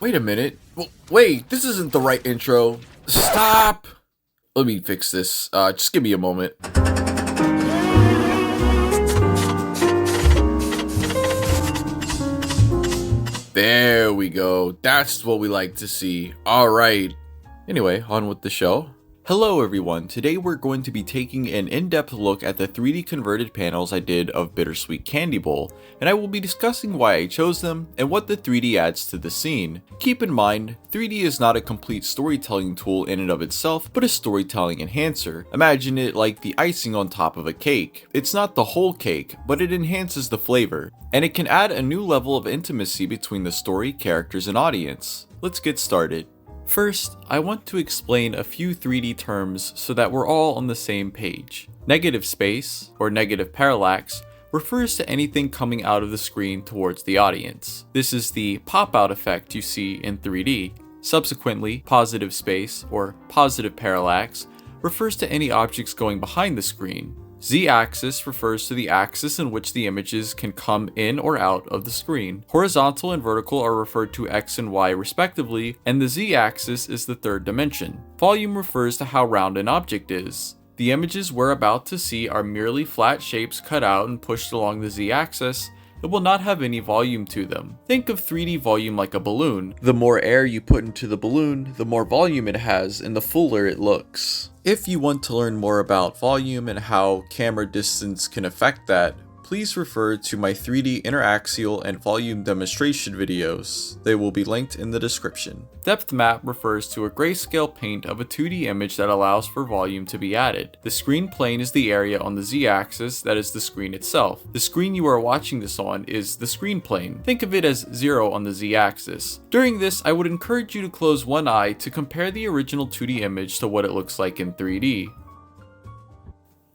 Wait a minute. Wait, this isn't the right intro. Stop! Let me fix this. Just give me a moment. There we go. That's what we like to see. Alright. Anyway, on with the show. Hello everyone, today we're going to be taking an in-depth look at the 3D converted panels I did of Bittersweet Candy Bowl, and I will be discussing why I chose them and what the 3D adds to the scene. Keep in mind, 3D is not a complete storytelling tool in and of itself, but a storytelling enhancer. Imagine it like the icing on top of a cake. It's not the whole cake, but it enhances the flavor, and it can add a new level of intimacy between the story, characters, and audience. Let's get started. First, I want to explain a few 3D terms so that we're all on the same page. Negative space, or negative parallax, refers to anything coming out of the screen towards the audience. This is the pop-out effect you see in 3D. Subsequently, positive space, or positive parallax, refers to any objects going behind the screen. Z-axis refers to the axis in which the images can come in or out of the screen. Horizontal and vertical are referred to X and Y respectively, and the Z-axis is the third dimension. Volume refers to how round an object is. The images we're about to see are merely flat shapes cut out and pushed along the Z-axis. It will not have any volume to them. Think of 3D volume like a balloon. The more air you put into the balloon, the more volume it has and the fuller it looks. If you want to learn more about volume and how camera distance can affect that, please refer to my 3D interaxial and volume demonstration videos. They will be linked in the description. Depth map refers to a grayscale paint of a 2D image that allows for volume to be added. The screen plane is the area on the Z-axis that is the screen itself. The screen you are watching this on is the screen plane. Think of it as 0 on the Z-axis. During this, I would encourage you to close one eye to compare the original 2D image to what it looks like in 3D.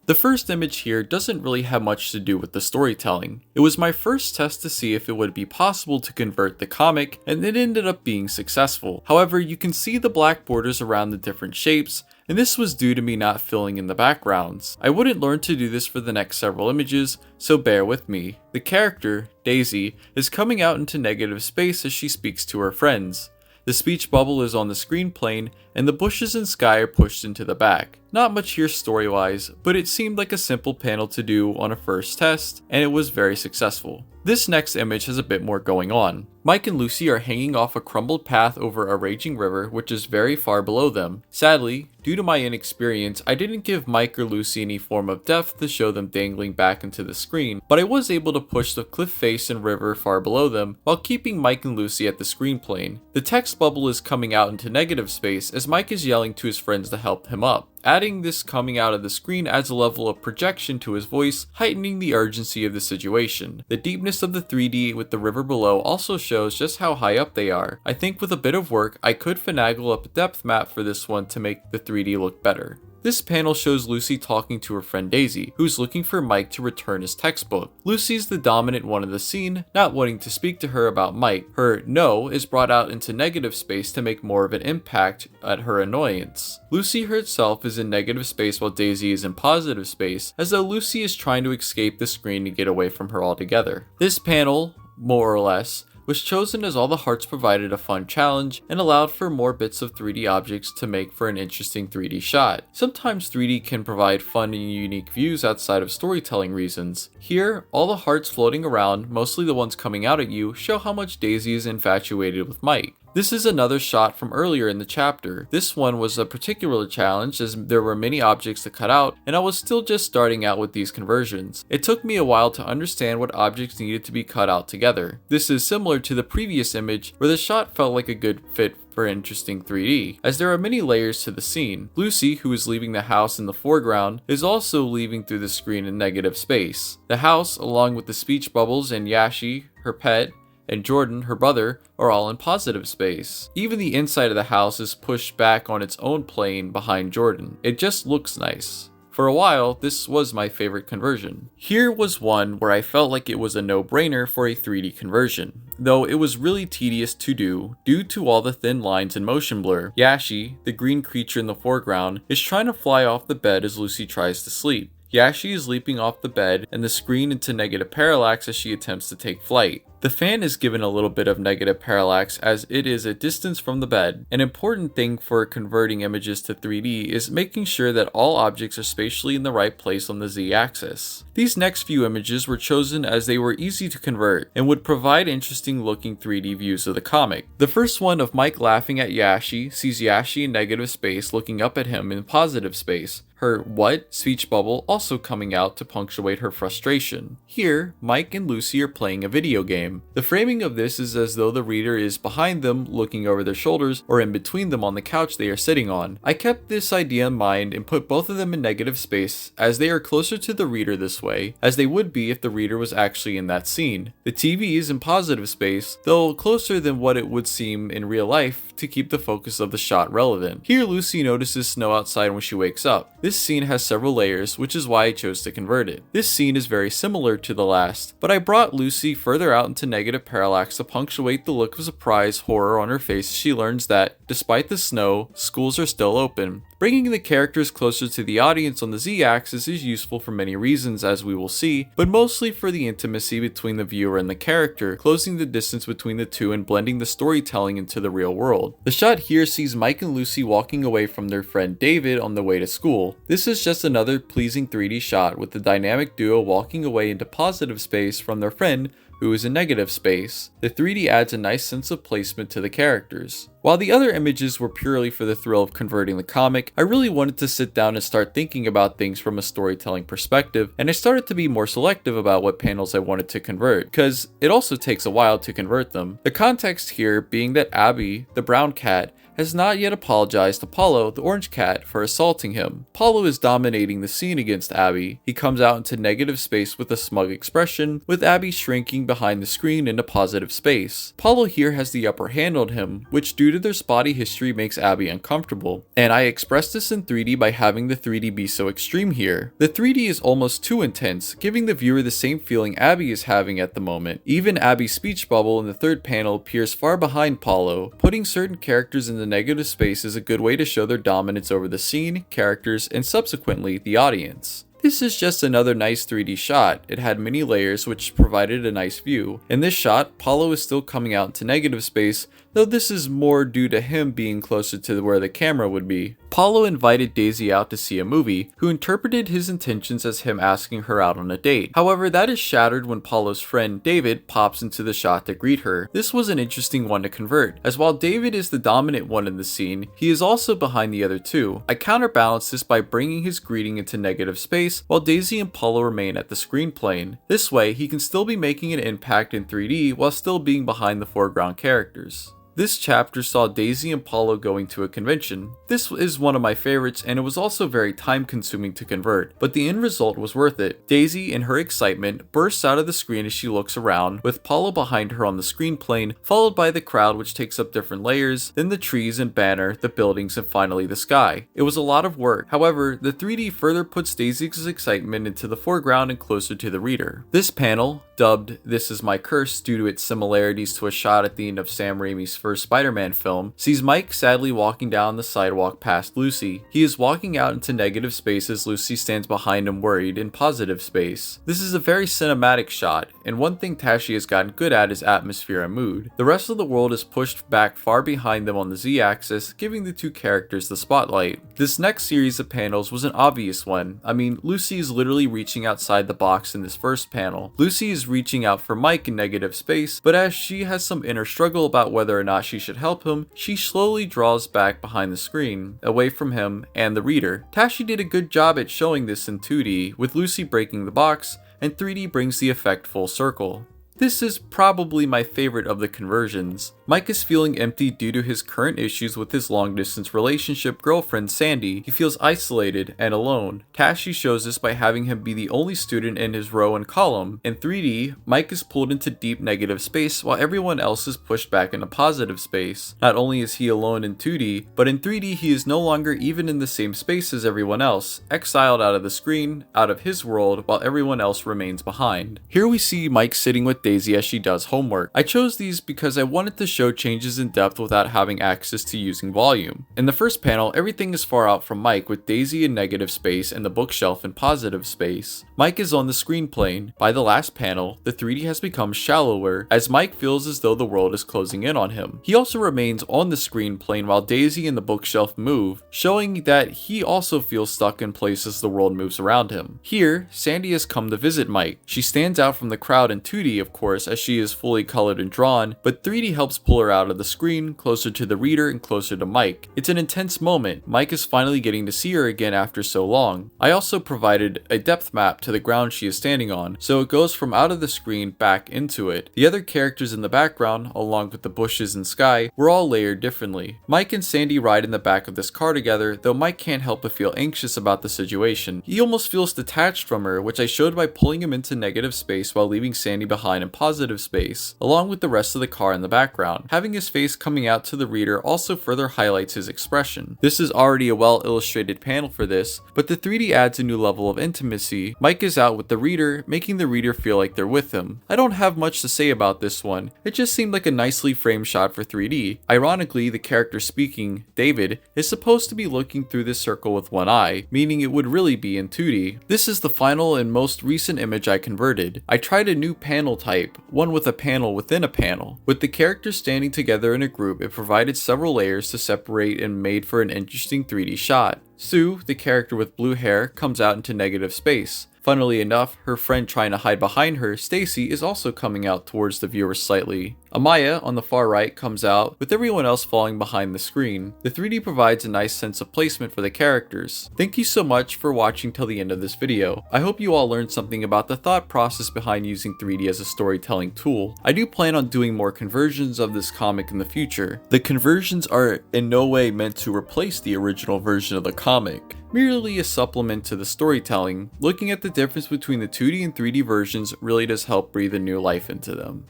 The first image here doesn't really have much to do with the storytelling. It was my first test to see if it would be possible to convert the comic, and it ended up being successful. However, you can see the black borders around the different shapes, and this was due to me not filling in the backgrounds. I wouldn't learn to do this for the next several images, so bear with me. The character, Daisy, is coming out into negative space as she speaks to her friends. The speech bubble is on the screen plane, and the bushes and sky are pushed into the back. Not much here story-wise, but it seemed like a simple panel to do on a first test, and it was very successful. This next image has a bit more going on. Mike and Lucy are hanging off a crumbled path over a raging river which is very far below them. Sadly, due to my inexperience, I didn't give Mike or Lucy any form of depth to show them dangling back into the screen, but I was able to push the cliff face and river far below them while keeping Mike and Lucy at the screen plane. The text bubble is coming out into negative space as Mike is yelling to his friends to help him up. Adding this coming out of the screen adds a level of projection to his voice, heightening the urgency of the situation. The deepness of the 3D with the river below also shows just how high up they are. I think with a bit of work, I could finagle up a depth map for this one to make the 3D look better. This panel shows Lucy talking to her friend Daisy, who's looking for Mike to return his textbook. Lucy's the dominant one in the scene, not wanting to speak to her about Mike. Her no is brought out into negative space to make more of an impact at her annoyance. Lucy herself is in negative space while Daisy is in positive space, as though Lucy is trying to escape the screen to get away from her altogether. This panel, more or less, was chosen as all the hearts provided a fun challenge and allowed for more bits of 3D objects to make for an interesting 3D shot. Sometimes 3D can provide fun and unique views outside of storytelling reasons. Here, all the hearts floating around, mostly the ones coming out at you, show how much Daisy is infatuated with Mike. This is another shot from earlier in the chapter. This one was a particular challenge as there were many objects to cut out and I was still just starting out with these conversions. It took me a while to understand what objects needed to be cut out together. This is similar to the previous image where the shot felt like a good fit for interesting 3D, as there are many layers to the scene. Lucy, who is leaving the house in the foreground, is also leaving through the screen in negative space. The house, along with the speech bubbles and Yashi, her pet, and Jordan, her brother, are all in positive space. Even the inside of the house is pushed back on its own plane behind Jordan. It just looks nice. For a while, this was my favorite conversion. Here was one where I felt like it was a no-brainer for a 3D conversion, though it was really tedious to do due to all the thin lines and motion blur. Yashi, the green creature in the foreground, is trying to fly off the bed as Lucy tries to sleep. Yashi is leaping off the bed and the screen into negative parallax as she attempts to take flight. The fan is given a little bit of negative parallax as it is a distance from the bed. An important thing for converting images to 3D is making sure that all objects are spatially in the right place on the z-axis. These next few images were chosen as they were easy to convert and would provide interesting looking 3D views of the comic. The first one of Mike laughing at Yashi sees Yashi in negative space looking up at him in positive space. Her "what" speech bubble also coming out to punctuate her frustration. Here, Mike and Lucy are playing a video game. The framing of this is as though the reader is behind them looking over their shoulders or in between them on the couch they are sitting on. I kept this idea in mind and put both of them in negative space as they are closer to the reader this way as they would be if the reader was actually in that scene. The TV is in positive space, though closer than what it would seem in real life to keep the focus of the shot relevant. Here Lucy notices snow outside when she wakes up. This scene has several layers, which is why I chose to convert it. This scene is very similar to the last, but I brought Lucy further out into negative parallax to punctuate the look of surprise horror on her face as she learns that, despite the snow, schools are still open. Bringing the characters closer to the audience on the z-axis is useful for many reasons, as we will see, but mostly for the intimacy between the viewer and the character, closing the distance between the two and blending the storytelling into the real world. The shot here sees Mike and Lucy walking away from their friend David on the way to school. This is just another pleasing 3D shot with the dynamic duo walking away into positive space from their friend who is in negative space. The 3D adds a nice sense of placement to the characters. While the other images were purely for the thrill of converting the comic, I really wanted to sit down and start thinking about things from a storytelling perspective, and I started to be more selective about what panels I wanted to convert, because it also takes a while to convert them. The context here being that Abby, the brown cat, has not yet apologized to Paulo, the orange cat, for assaulting him. Paulo is dominating the scene against Abby. He comes out into negative space with a smug expression, with Abby shrinking behind the screen into positive space. Paulo here has the upper hand on him, which due to their spotty history makes Abby uncomfortable. And I expressed this in 3D by having the 3D be so extreme here. The 3D is almost too intense, giving the viewer the same feeling Abby is having at the moment. Even Abby's speech bubble in the third panel appears far behind Paulo. Putting certain characters in the negative space is a good way to show their dominance over the scene, characters, and subsequently the audience. This is just another nice 3D shot. It had many layers which provided a nice view. In this shot, Paulo is still coming out into negative space, though this is more due to him being closer to where the camera would be. Paulo invited Daisy out to see a movie, who interpreted his intentions as him asking her out on a date. However, that is shattered when Paulo's friend David pops into the shot to greet her. This was an interesting one to convert, as while David is the dominant one in the scene, he is also behind the other two. I counterbalanced this by bringing his greeting into negative space, while Daisy and Paulo remain at the screen plane. This way, he can still be making an impact in 3D while still being behind the foreground characters. This chapter saw Daisy and Paulo going to a convention. This is one of my favorites, and it was also very time consuming to convert, but the end result was worth it. Daisy, in her excitement, bursts out of the screen as she looks around, with Paulo behind her on the screen plane, followed by the crowd which takes up different layers, then the trees and banner, the buildings, and finally the sky. It was a lot of work. However, the 3D further puts Daisy's excitement into the foreground and closer to the reader. This panel, dubbed "This Is My Curse" due to its similarities to a shot at the end of Sam Raimi's first Spider-Man film, sees Mike sadly walking down the sidewalk past Lucy. He is walking out into negative space as Lucy stands behind him worried in positive space. This is a very cinematic shot, and one thing Tashi has gotten good at is atmosphere and mood. The rest of the world is pushed back far behind them on the z-axis, giving the two characters the spotlight. This next series of panels was an obvious one. I mean, Lucy is literally reaching outside the box in this first panel. Lucy is reaching out for Mike in negative space, but as she has some inner struggle about whether or not she should help him, she slowly draws back behind the screen, away from him and the reader. Tashi did a good job at showing this in 2D, with Lucy breaking the box, and 3D brings the effect full circle. This is probably my favorite of the conversions. Mike is feeling empty due to his current issues with his long-distance relationship girlfriend Sandy. He feels isolated and alone. Tashi shows this by having him be the only student in his row and column. In 3D, Mike is pulled into deep negative space while everyone else is pushed back into positive space. Not only is he alone in 2D, but in 3D he is no longer even in the same space as everyone else, exiled out of the screen, out of his world, while everyone else remains behind. Here we see Mike sitting with Daisy as she does homework. I chose these because I wanted to show changes in depth without having access to using volume. In the first panel, everything is far out from Mike, with Daisy in negative space and the bookshelf in positive space. Mike is on the screen plane. By the last panel, the 3D has become shallower as Mike feels as though the world is closing in on him. He also remains on the screen plane while Daisy and the bookshelf move, showing that he also feels stuck in place as the world moves around him. Here, Sandy has come to visit Mike. She stands out from the crowd in 2D, of course, as she is fully colored and drawn, but 3D helps pull her out of the screen, closer to the reader and closer to Mike. It's an intense moment. Mike is finally getting to see her again after so long. I also provided a depth map to the ground she is standing on, so it goes from out of the screen back into it. The other characters in the background, along with the bushes and sky, were all layered differently. Mike and Sandy ride in the back of this car together, though Mike can't help but feel anxious about the situation. He almost feels detached from her, which I showed by pulling him into negative space while leaving Sandy behind in positive space, along with the rest of the car in the background. Having his face coming out to the reader also further highlights his expression. This is already a well illustrated panel for this, but the 3D adds a new level of intimacy. Mike is out with the reader, making the reader feel like they're with him. I don't have much to say about this one. It just seemed like a nicely framed shot for 3D. Ironically, the character speaking, David, is supposed to be looking through this circle with one eye, meaning it would really be in 2D. This is the final and most recent image I converted. I tried a new panel type, one with a panel within a panel. With the characters standing together in a group, it provided several layers to separate and made for an interesting 3D shot. Sue, the character with blue hair, comes out into negative space. Funnily enough, her friend trying to hide behind her, Stacy, is also coming out towards the viewer slightly. Amaya, on the far right, comes out, with everyone else falling behind the screen. The 3D provides a nice sense of placement for the characters. Thank you so much for watching till the end of this video. I hope you all learned something about the thought process behind using 3D as a storytelling tool. I do plan on doing more conversions of this comic in the future. The conversions are in no way meant to replace the original version of the comic, merely a supplement to the storytelling. Looking at the difference between the 2D and 3D versions really does help breathe a new life into them.